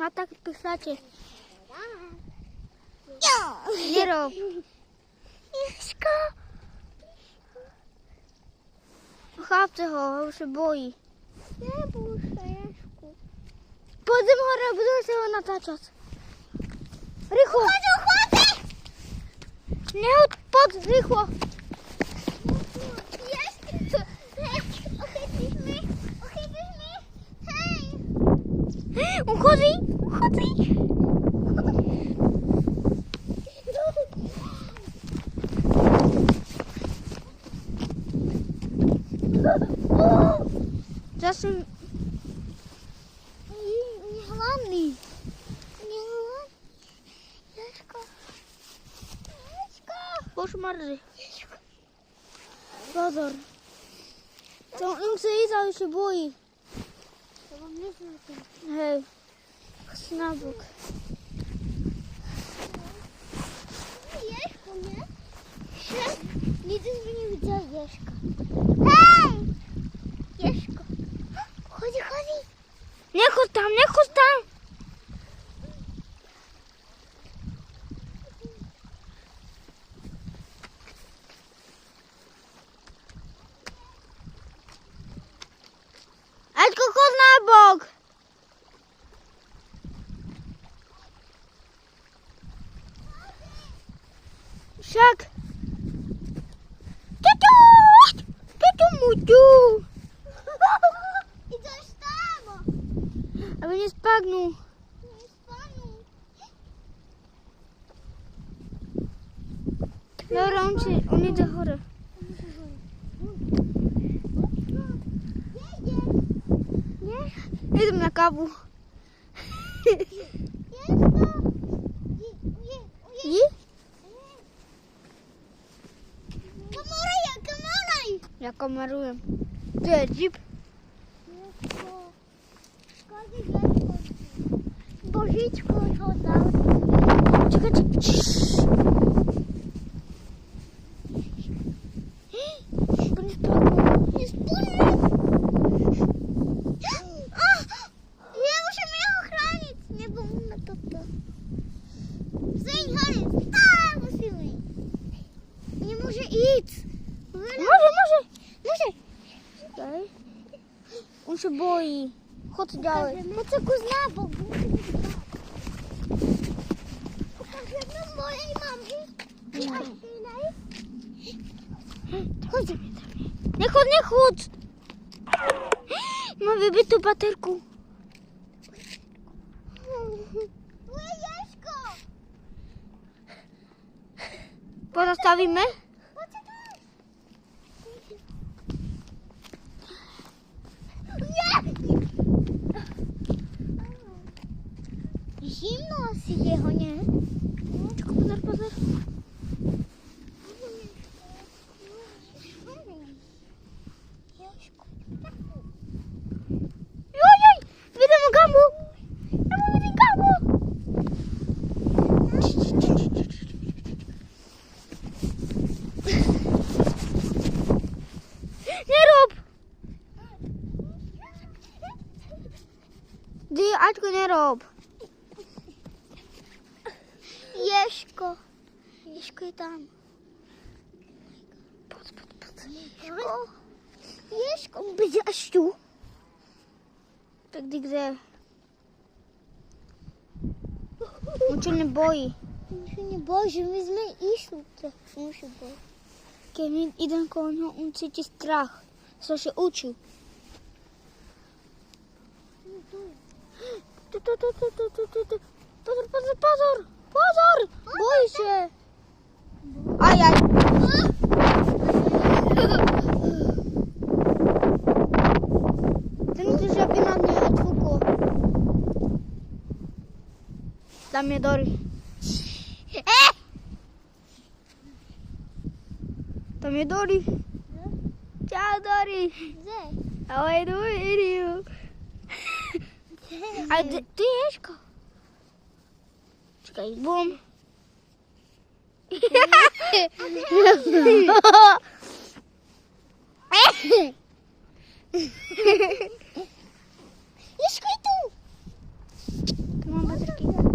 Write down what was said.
A tak pisacie. Nie rob. Jeżko. Chłopcy ho, się boi. Nie bój się, Jeżku. Potem chora, będę się nataczać. Rychło. Chodzę. Nie chodź pod rychło. Jeżku. Ochylisz mnie. Hej. Uchodzi. Zresztą Niehłamny. Jeżko. koszmarny. Pozor. To on chce iść, ale się boi. Hej, chodź na bok. Jeżku, nie? Nigdy nie widział Jeżka. Hej! Jeżko. Chodzi. Nie chodź tam. Aczko, chodź na bok. Siak. Muciu. I co się stało? Aby nie spadnął. Nie spadł. Dobra, on idzie chory. Idę na kawu. I? Kameraj! Ja kameruję. Tu jest jeep. Bożyczko, co tam? Czekaj. To nie spadło. Nie spadł! Nie, musimy je ochronić! Nie wolno to. Zejdź, chodź! Musimy! Nie może iść! Może. Może! On się boi. Chodź dalej. Poczekaj na bok! Pokażemy mojej mamy! Chodź. Nie chodź. Ma wybitą baterku. Jeżko! Pozostawimy? Zimno si jeho, nie? Tylko pozor. Ojej, widzę gamu. Widzę gamu. Nie rób. Aczko, nie rób. Jeżko je tam. Pod. Jeżko, będzie aż tu. Tak gdzie? On się nie boi. On się nie boi, my iść tutaj. On się boi. Kiedy idę koło niego, on czuć strach. Co się uczył. Pozor! Boi się! Ajaj! Ten też robi na mnie odfuku. Dla mnie Dory. Dla mnie Dory. Ciao Dory! Gdzie? Ahoj Dory! Ale ty Jeżko. Czekaj, bum. Jeżko i tu! Mam Назарки.